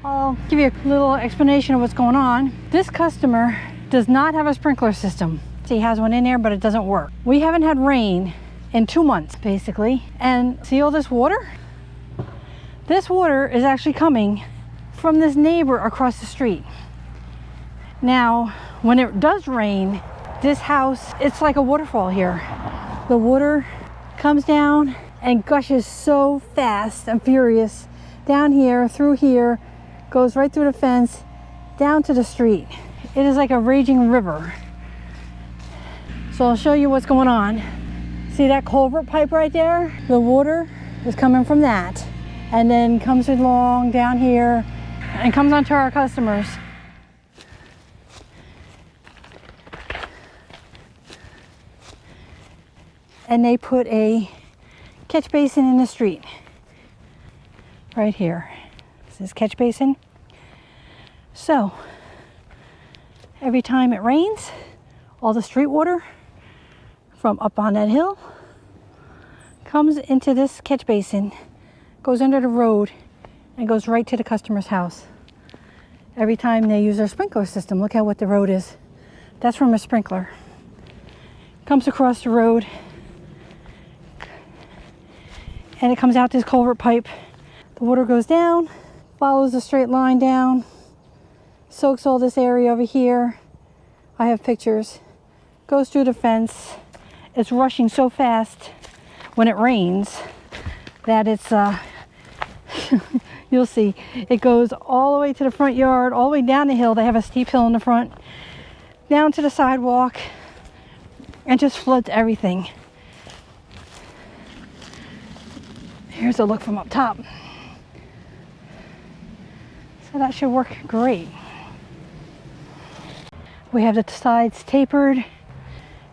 I'll give you a little explanation of what's going on. This customer does not have a sprinkler system. He has one in there, but it doesn't work. We haven't had rain in 2 months, basically. And see all this water? This water is actually coming from this neighbor across the street. Now, when it does rain, this house, it's like a waterfall here. The water comes down and gushes so fast and furious down here, through here, goes right through the fence, down to the street. It is like a raging river. So I'll show you what's going on. See that culvert pipe right there? The water is coming from that and then comes along down here and comes onto our customers. And they put a catch basin in the street right here. This is catch basin. So every time it rains, all the street water from up on that hill comes into this catch basin, goes under the road, and goes right to the customer's house. Every time they use their sprinkler system, look at what the road is. That's from a sprinkler. Comes across the road, and it comes out this culvert pipe. The water goes down, follows a straight line down, soaks all this area over here. I have pictures. Goes through the fence. It's rushing so fast when it rains that it's, you'll see, it goes all the way to the front yard, all the way down the hill. They have a steep hill in the front, down to the sidewalk, and just floods everything. Here's a look from up top. So that should work great. We have the sides tapered,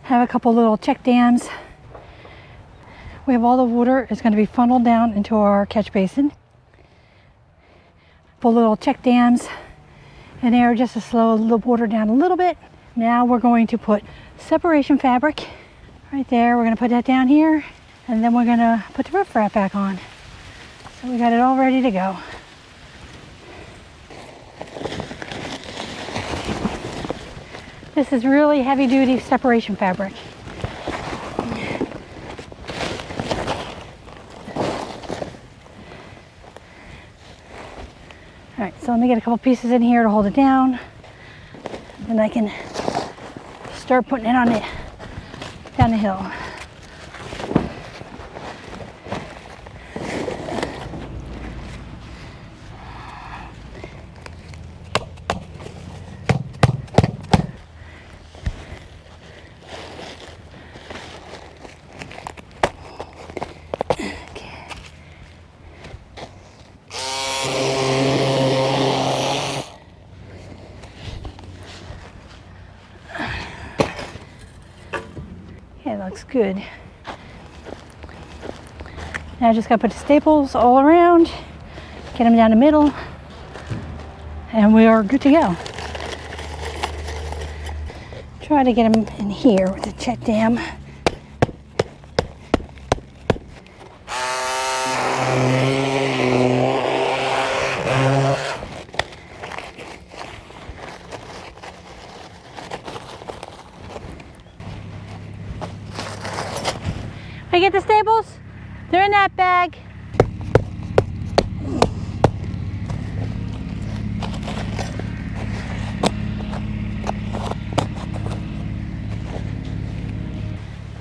have a couple little check dams. We have all the water is going to be funneled down into our catch basin. Put little check dams in there just to slow the water down a little bit. Now we're going to put separation fabric right there. We're going to put that down here, and then we're going to put the riprap back on. So we got it all ready to go. This is really heavy duty separation fabric. All right, so let me get a couple pieces in here to hold it down, and I can start putting it on it down the hill. Looks good. Now I just gotta put the staples all around, get them down the middle, and we are good to go. Try to get them in here with the check dam. I get the staples? They're in that bag.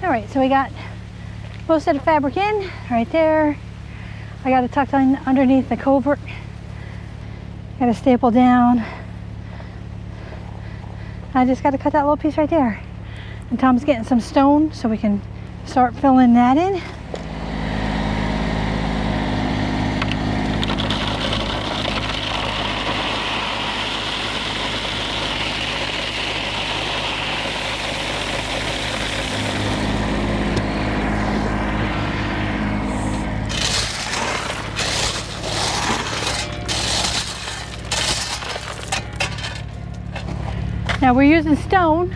All right, so we got most of the fabric in right there. I got it tucked in underneath the culvert. Got a staple down. I just got to cut that little piece right there. And Tom's getting some stone so we can start filling that in. Now we're using stone,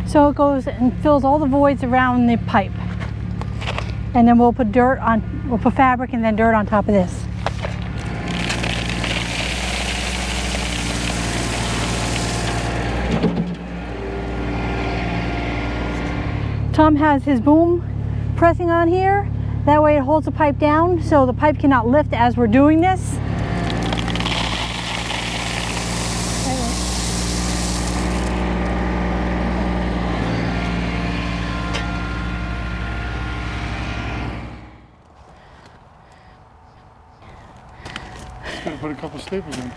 so it goes and fills all the voids around the pipe. And then we'll put fabric and then dirt on top of this. Tom has his boom pressing on here. That way it holds the pipe down so the pipe cannot lift as we're doing this. Just gotta put a couple staples in.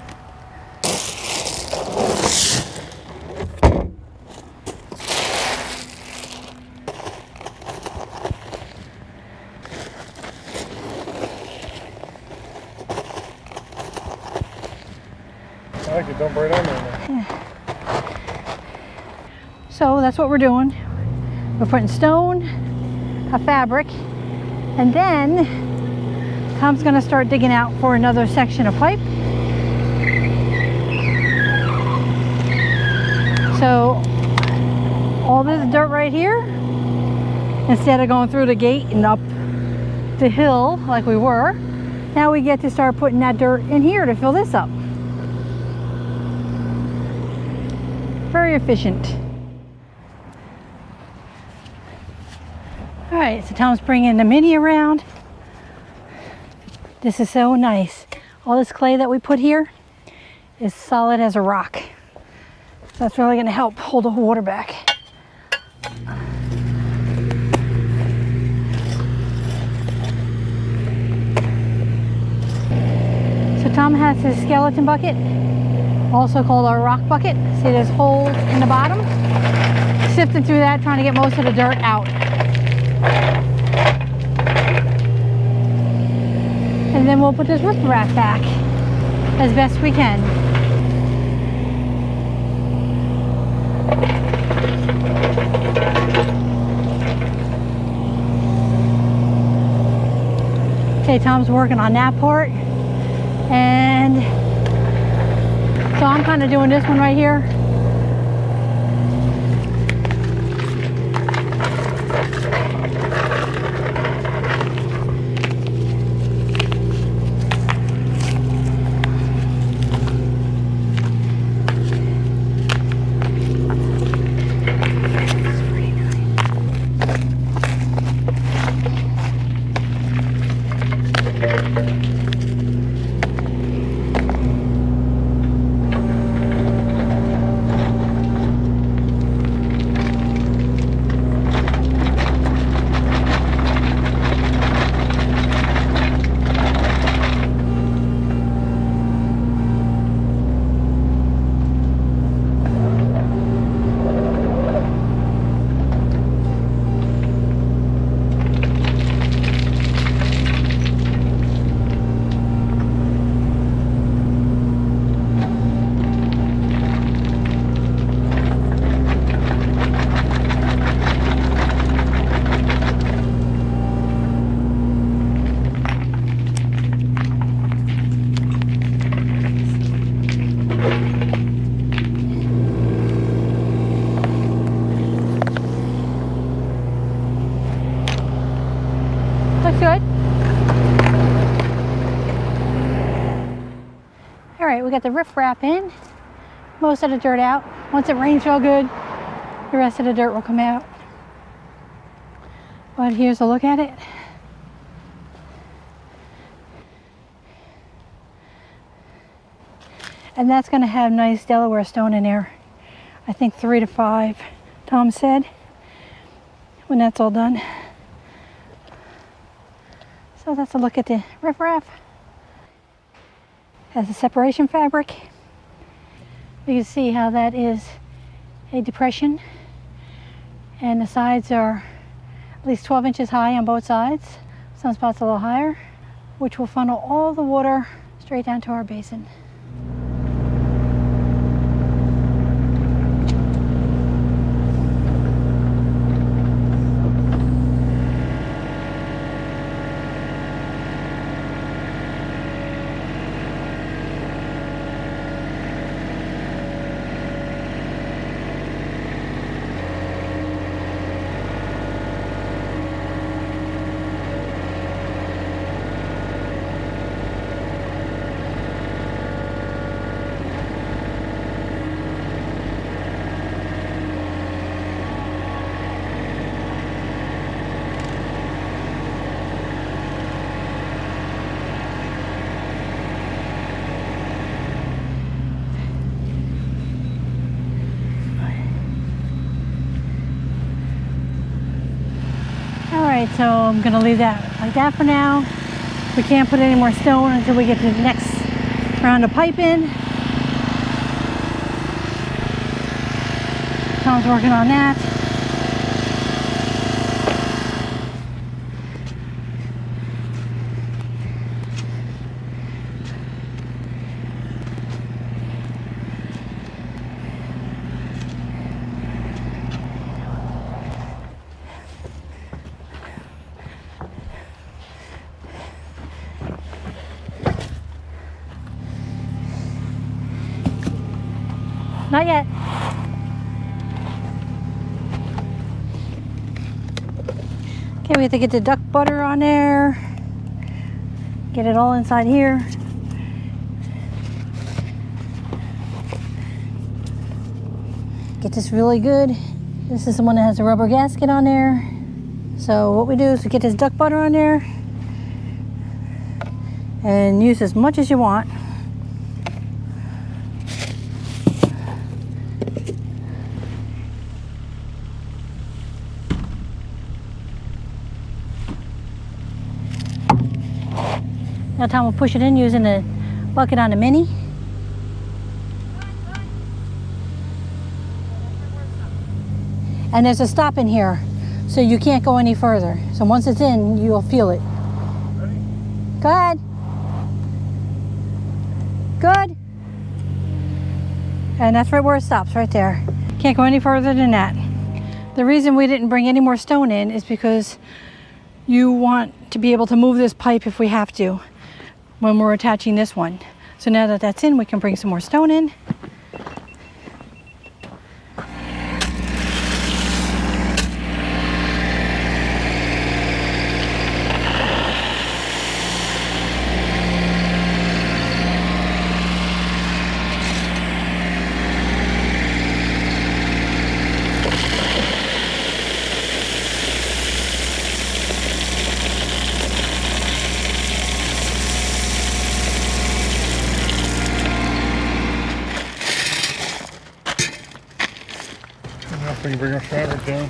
I like it, dump right on there. Yeah. So that's what we're doing. We're putting stone, a fabric, and then Tom's gonna start digging out for another section of pipe. So all this dirt right here, instead of going through the gate and up the hill like we were, now we get to start putting that dirt in here to fill this up. Very efficient. All right, so Tom's bringing the mini around. This is so nice. All this clay that we put here is solid as a rock. So that's really gonna help hold the water back. So Tom has his skeleton bucket, also called our rock bucket. See, there's holes in the bottom. Sifting through that, trying to get most of the dirt out. And then we'll put this roof rack back as best we can. Okay, Tom's working on that part. And so I'm kind of doing this one right here. Good. All right, we got the roof wrap in, most of the dirt out. Once it rains real good, the rest of the dirt will come out. But here's a look at it. And that's going to have nice Delaware stone in there. I think 3 to 5, Tom said, when that's all done. So that's a look at the riprap. Has a separation fabric. You can see how that is a depression. And the sides are at least 12 inches high on both sides. Some spots a little higher, which will funnel all the water straight down to our basin. right, so I'm gonna leave that like that for now. We can't put any more stone until we get to the next round of pipe in. Tom's working on that. Not yet. Okay, we have to get the duck butter on there. Get it all inside here. Get this really good. This is the one that has a rubber gasket on there. So what we do is we get this duck butter on there and use as much as you want. Now Tom will push it in using the bucket on the Mini. And there's a stop in here, so you can't go any further. So once it's in, you'll feel it. Ready? Go ahead. Good. And that's right where it stops, right there. Can't go any further than that. The reason we didn't bring any more stone in is because you want to be able to move this pipe if we have to when we're attaching this one. So now that that's in, we can bring some more stone in. We can bring our fabric down.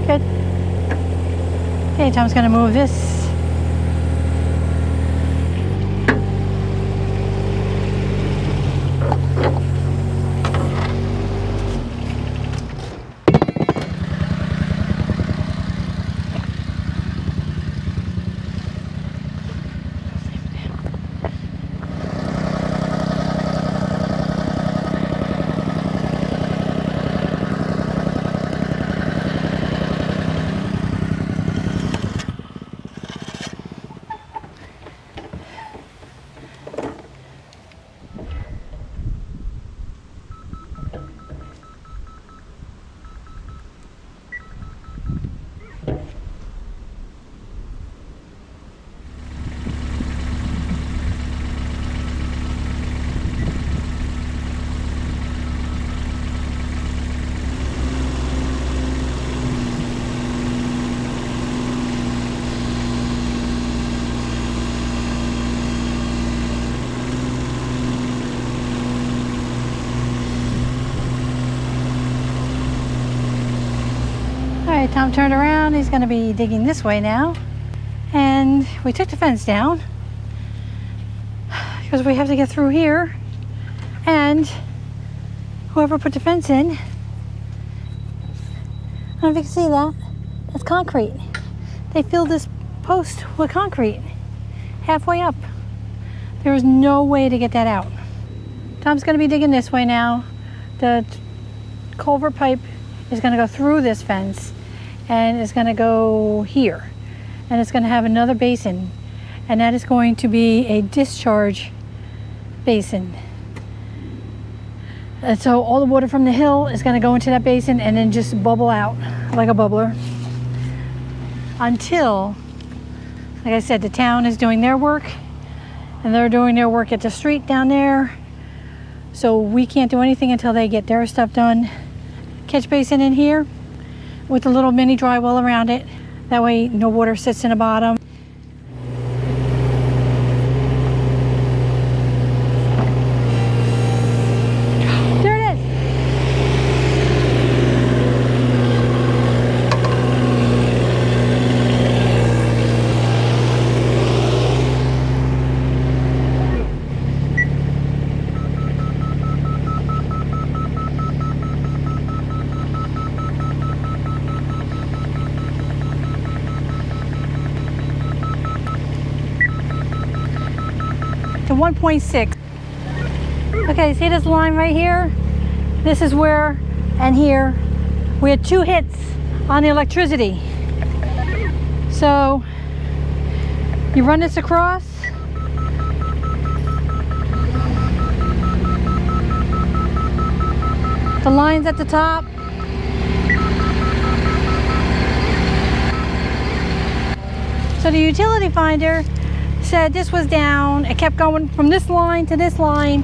Good. Okay, Tom's gonna move this. All right, Tom turned around. He's going to be digging this way now. And we took the fence down because we have to get through here. And whoever put the fence in, I don't know if you can see that, that's concrete. They filled this post with concrete halfway up. There is no way to get that out. Tom's going to be digging this way now. The culvert pipe is going to go through this fence and it's going to go here, and it's going to have another basin, and that is going to be a discharge basin. And so all the water from the hill is going to go into that basin and then just bubble out like a bubbler until, like I said, the town is doing their work, and they're doing their work at the street down there, so we can't do anything until they get their stuff done. Catch basin in here with a little mini dry well around it. That way no water sits in the bottom. There it is. To 1.6. Okay, see this line right here? This is where, and here, we had 2 hits on the electricity. So, you run this across. The line's at the top. So the utility finder said this was down. It kept going from this line to this line,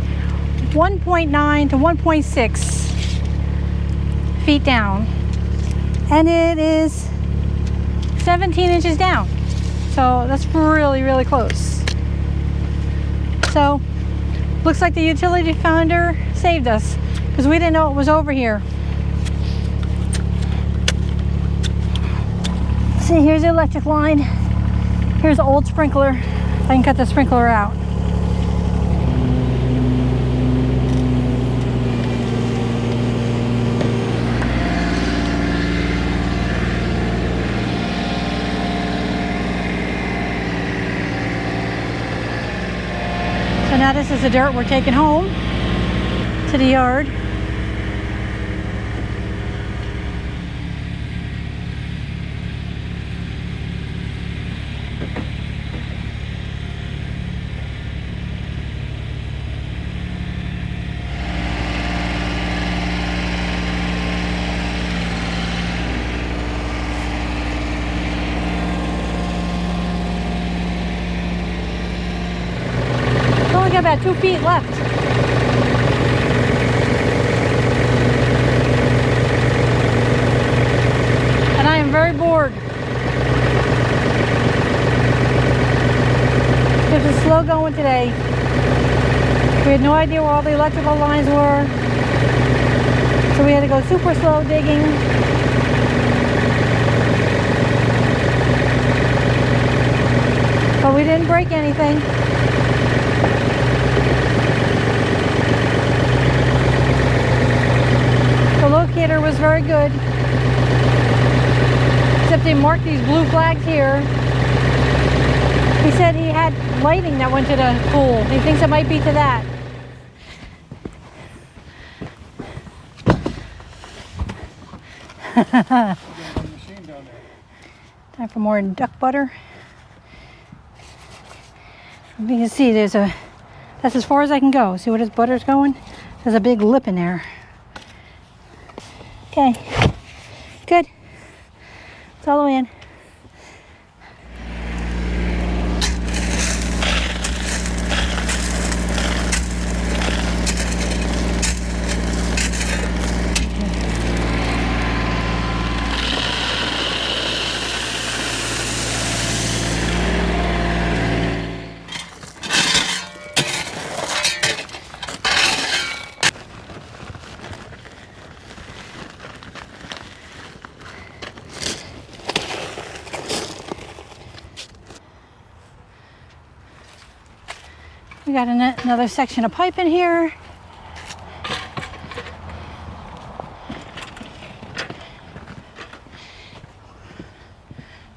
1.9 to 1.6 feet down. And it is 17 inches down. So that's really, really close. So looks like the utility finder saved us because we didn't know it was over here. See, here's the electric line. Here's the old sprinkler. I can cut the sprinkler out. So now this is the dirt we're taking home to the yard. Got about 2 feet left. And I am very bored. It was slow going today. We had no idea where all the electrical lines were. So we had to go super slow digging. But we didn't break anything. The locator was very good, except they marked these blue flags here. He said he had lighting that went to the pool. He thinks it might be to that. Time for more duck butter. You can see that's as far as I can go. See where this butter's going? There's a big lip in there. Okay, good. It's all the way in. We got another section of pipe in here.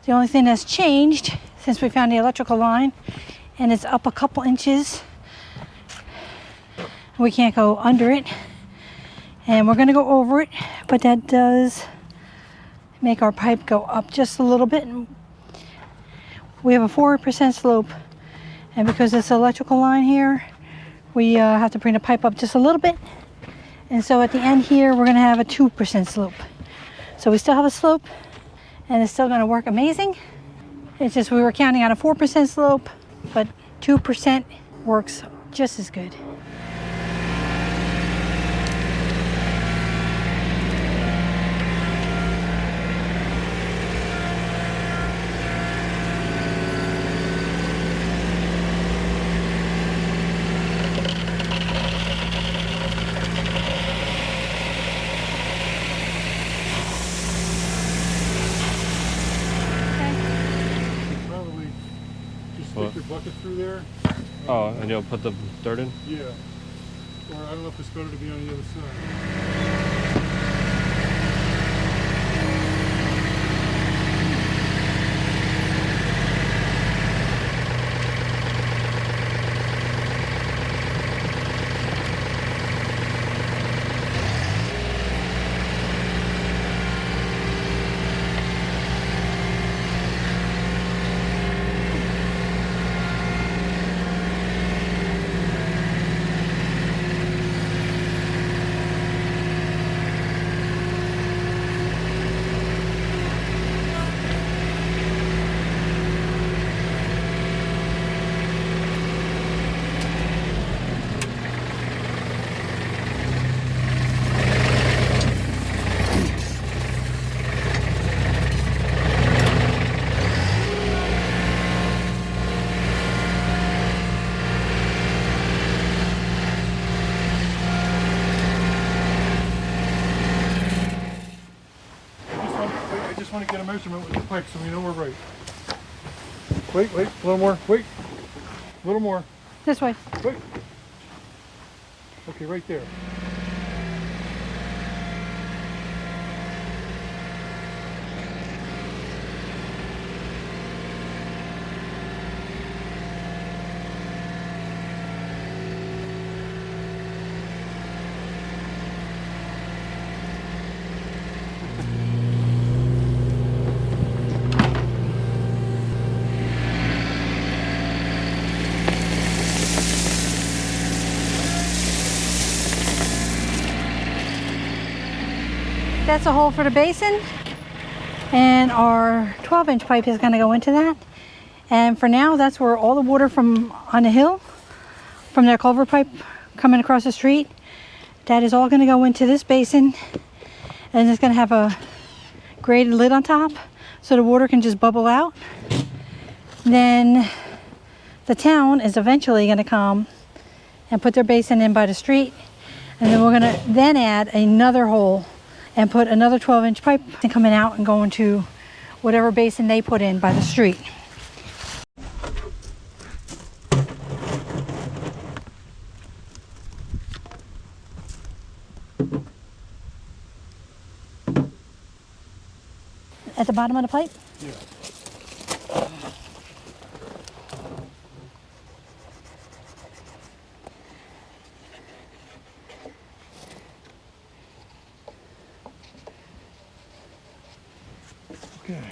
The only thing that's changed since we found the electrical line, and it's up a couple inches. We can't go under it, and we're going to go over it, but that does make our pipe go up just a little bit. We have a 4% slope. And because this electrical line here, we have to bring the pipe up just a little bit. And so at the end here, we're gonna have a 2% slope. So we still have a slope, and it's still gonna work amazing. It's just we were counting on a 4% slope, but 2% works just as good. through there. Oh, and you'll put the dirt in? Yeah. Or I don't know if it's better to be on the other side. I just want to get a measurement with the pipe so we know we're right. Wait, a little more. Wait, a little more. This way. Wait. Okay, right there. That's a hole for the basin, and our 12-inch pipe is going to go into that. And for now, that's where all the water from on the hill, from their culvert pipe coming across the street, that is all going to go into this basin, and it's going to have a graded lid on top so the water can just bubble out. Then the town is eventually going to come and put their basin in by the street, and then we're going to then add another hole and put another 12-inch pipe coming out and going to whatever basin they put in by the street. At the bottom of the pipe? Yeah. Okay.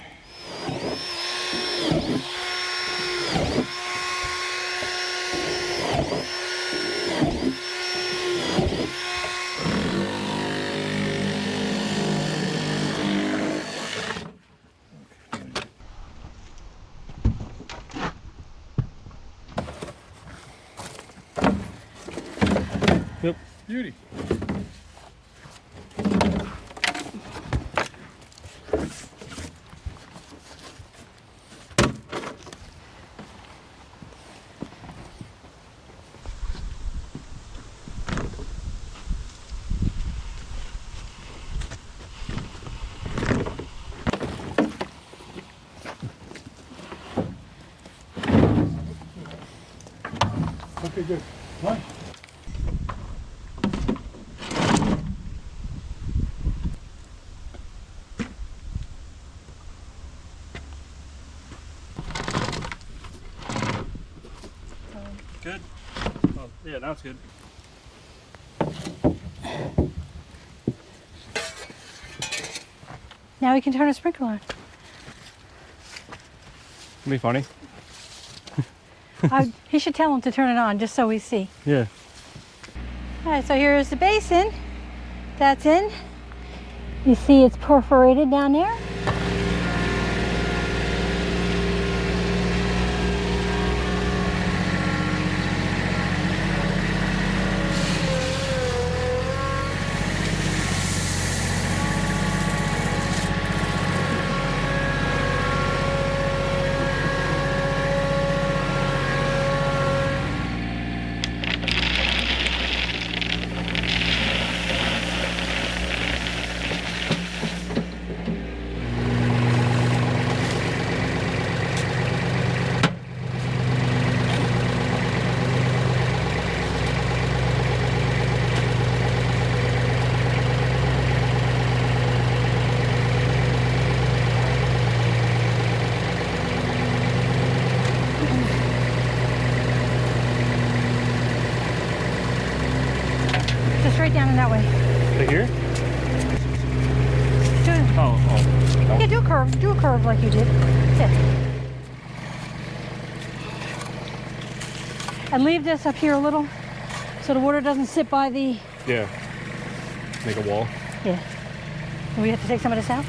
Yep. Beauty. Okay, good. What? Good? Oh, yeah, now it's good. Now we can turn a sprinkler on. It'll be funny. He should tell him to turn it on just so we see. Yeah. All right, so here's the basin. That's in. You see it's perforated down there. straight down in that way. To here? Do, Oh. yeah, do a curve like you did. That's it. And leave this up here a little so the water doesn't sit by the... Yeah. Make a wall. Yeah. Do we have to take some of this out?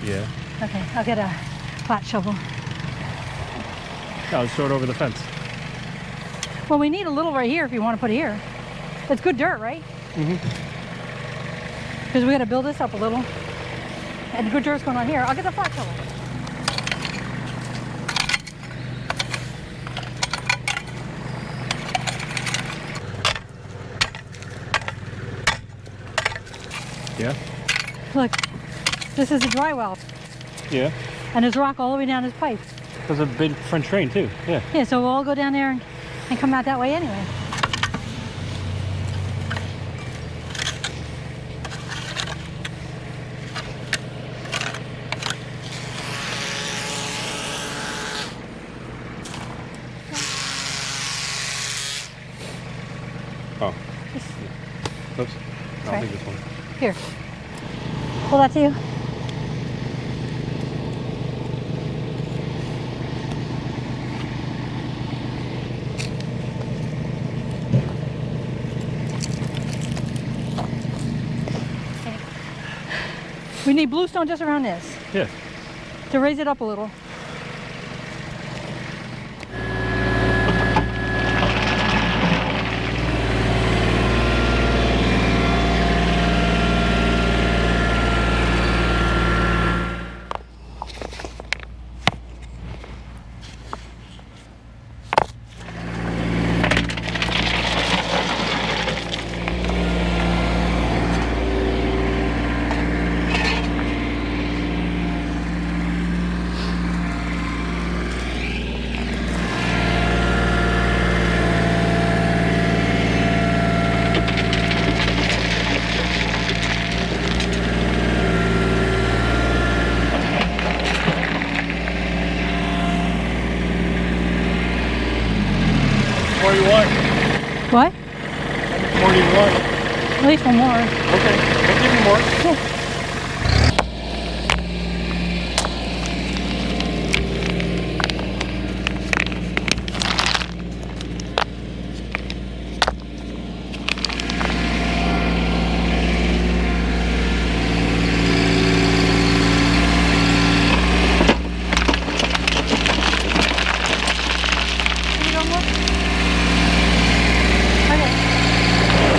Yeah. Okay, I'll get a flat shovel. No, let's throw it over the fence. Well, we need a little right here if you want to put it here. It's good dirt, right? Mm-hmm. Because we got to build this up a little. And good dirt's going on here. I'll get the flat shovel. Yeah? Look, this is a dry well. Yeah. And there's rock all the way down this pipe. There's a big French drain too. Yeah. Yeah, so we'll all go down there and come out that way anyway. Oh. Oops. I'll Sorry. take this one. Here. Pull that to you. We need bluestone just around this Yeah. to raise it up a little. What do you want? What? What do you want? At least one more. Okay, I'll give you more. Yeah. Can you go more? Okay.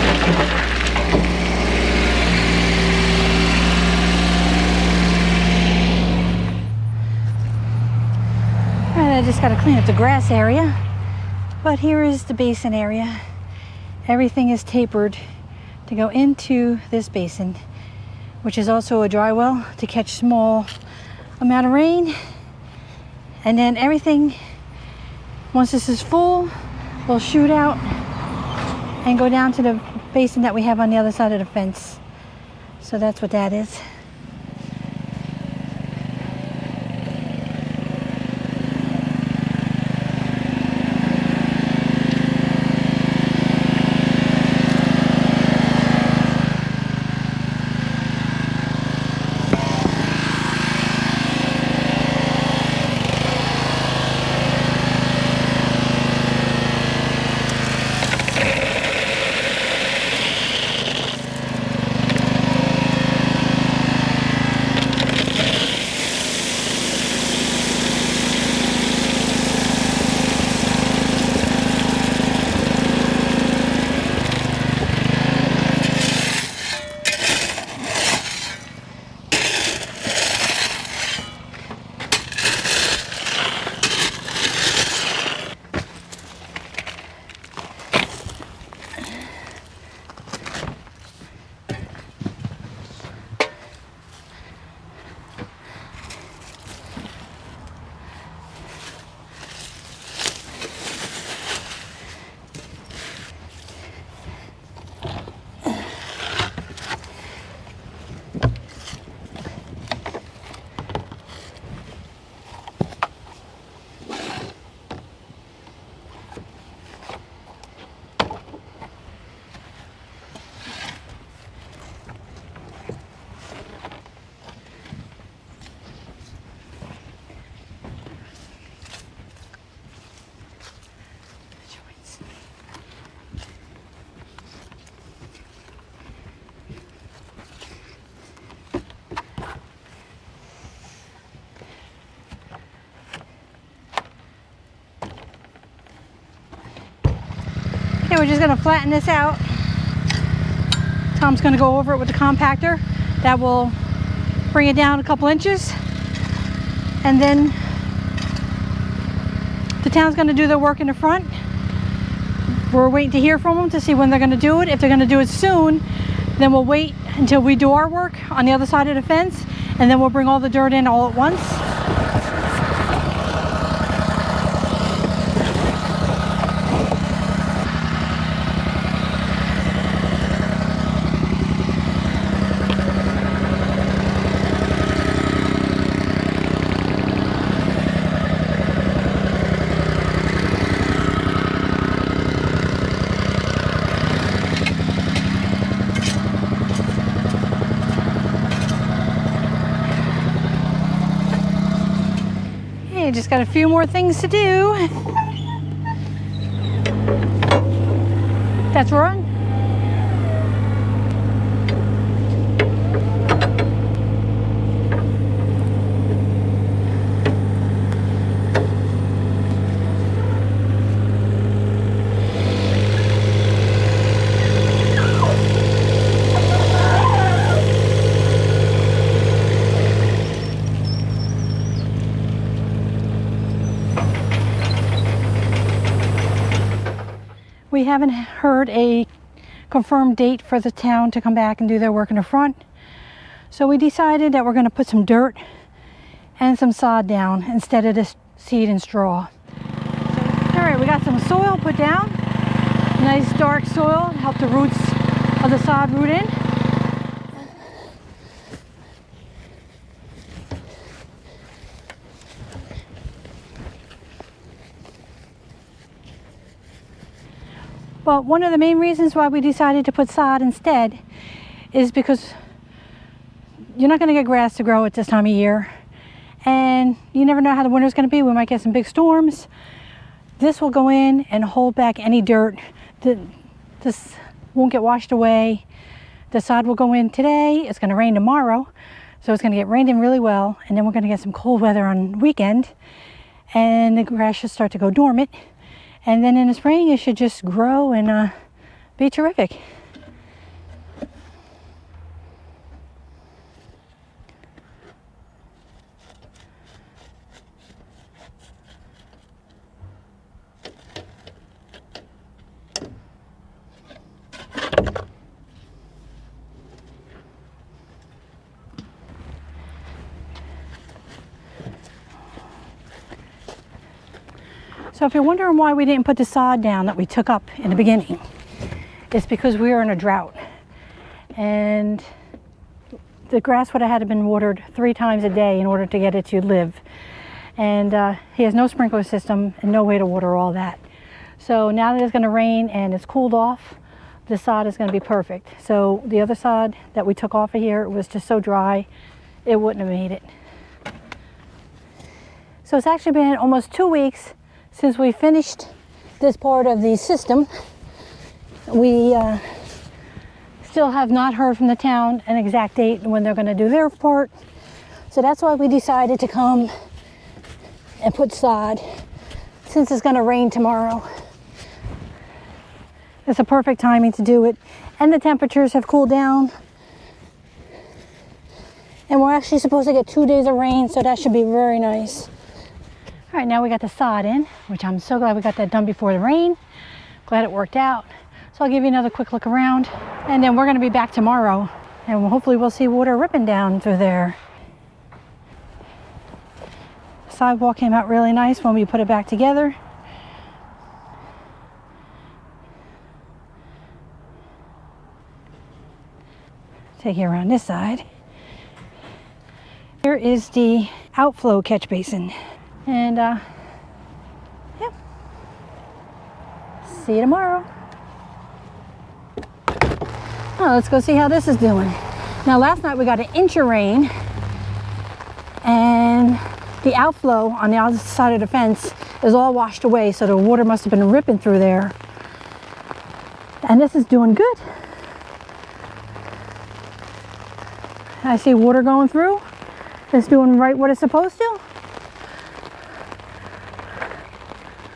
Alright, I just got to clean up the grass area. But here is the basin area. Everything is tapered to go into this basin, which is also a dry well to catch small amount of rain. And then everything, once this is full, will shoot out and go down to the basin that we have on the other side of the fence. So that's what that is. we're just gonna flatten this out. Tom's gonna go over it with the compactor. That will bring it down a couple inches. And then the town's gonna do their work in the front. We're waiting to hear from them to see when they're gonna do it. If they're gonna do it soon, then we'll wait until we do our work on the other side of the fence, and then we'll bring all the dirt in all at once. Just got a few more things to do. That's run. We haven't heard a confirmed date for the town to come back and do their work in the front. So we decided that we're going to put some dirt and some sod down instead of this seed and straw. All right, we got some soil put down. Nice dark soil to help the roots of the sod root in. Well, one of the main reasons why we decided to put sod instead is because you're not going to get grass to grow at this time of year, and you never know how the winter's going to be. We might get some big storms. This will go in and hold back any dirt. This won't get washed away. The sod will go in today. It's going to rain tomorrow, so it's going to get rained in really well, and then we're going to get some cold weather on the weekend, and the grass should start to go dormant. And then in the spring, it should just grow and be terrific. So if you're wondering why we didn't put the sod down that we took up in the beginning, it's because we were in a drought. And the grass would have had to been watered 3 times a day in order to get it to live. And he has no sprinkler system and no way to water all that. So now that it's going to rain and it's cooled off, the sod is going to be perfect. So the other sod that we took off of here was just so dry, it wouldn't have made it. So it's actually been almost 2 weeks since we finished this part of the system. We still have not heard from the town an exact date when they're going to do their part. So that's why we decided to come and put sod, since it's going to rain tomorrow. It's a perfect timing to do it, and the temperatures have cooled down. And we're actually supposed to get 2 days of rain, so that should be very nice. All right, now we got the sod in, which I'm so glad we got that done before the rain. Glad it worked out. So I'll give you another quick look around, and then we're going to be back tomorrow, and hopefully we'll see water ripping down through there. The sidewalk came out really nice when we put it back together. Take you around this side. Here is the outflow catch basin. And yeah, see you tomorrow. Oh, let's go see how this is doing. Now last night we got 1 inch of rain, and the outflow on the other side of the fence is all washed away, so the water must have been ripping through there. And this is doing good. I see water going through. It's doing right what it's supposed to.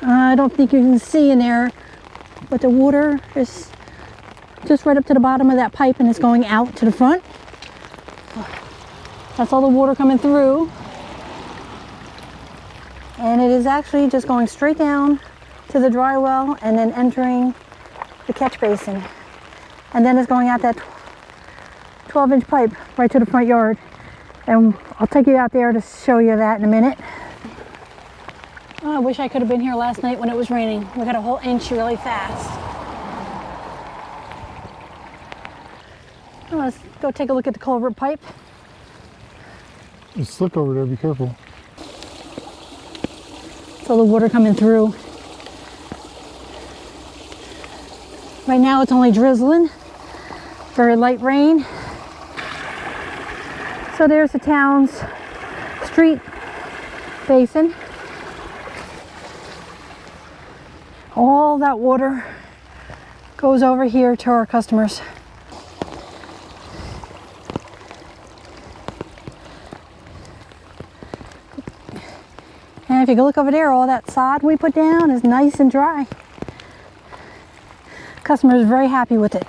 I don't think you can see in there, but the water is just right up to the bottom of that pipe and it's going out to the front. That's all the water coming through. And it is actually just going straight down to the dry well and then entering the catch basin. And then it's going out that 12-inch pipe right to the front yard. And I'll take you out there to show you that in a minute. Oh, I wish I could have been here last night when it was raining. We got a whole inch really fast. Oh, let's go take a look at the culvert pipe. It's slick over there, be careful. So the water coming through. Right now it's only drizzling, very light rain. So there's the town's street basin. All that water goes over here to our customers. And if you go look over there, all that sod we put down is nice and dry. Customer is very happy with it.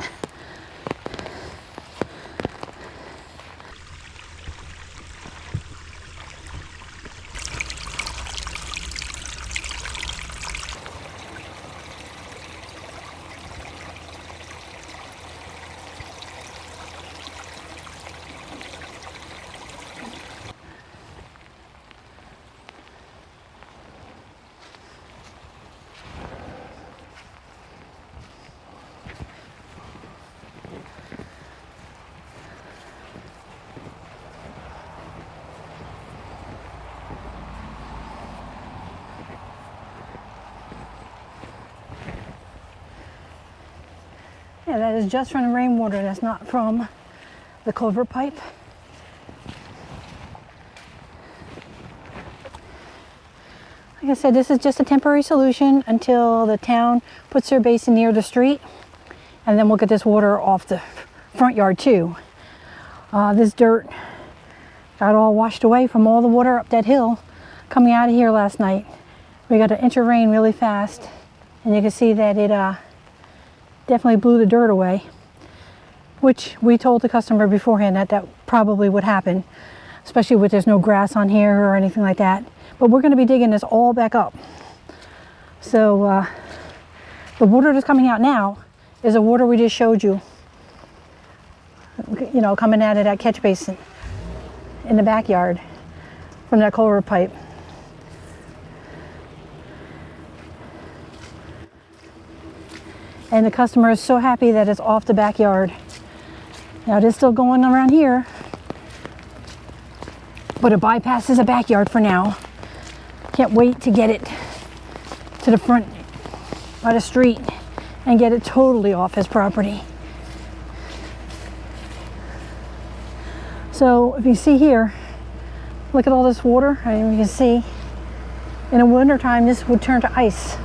Yeah, that is just from the rainwater. That's not from the culvert pipe. Like I said, this is just a temporary solution until the town puts their basin near the street, and then we'll get this water off the front yard too. This dirt got all washed away from all the water up that hill coming out of here last night. We got an inch of rain really fast, and you can see that it definitely blew the dirt away, which we told the customer beforehand that that probably would happen, especially with there's no grass on here or anything like that. But we're going to be digging this all back up. So the water that's coming out now is the water we just showed you, you know, coming out of that catch basin in the backyard from that culvert pipe. And the customer is so happy that it's off the backyard. Now it is still going around here, but it bypasses the backyard for now. Can't wait to get it to the front by the street and get it totally off his property. So if you see here, look at all this water. I mean, you can see in the winter time this would turn to ice.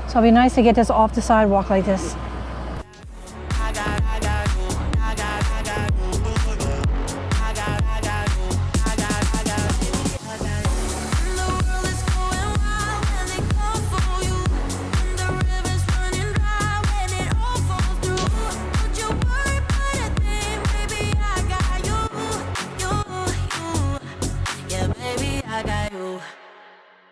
So it'll be nice to get this off the sidewalk like this.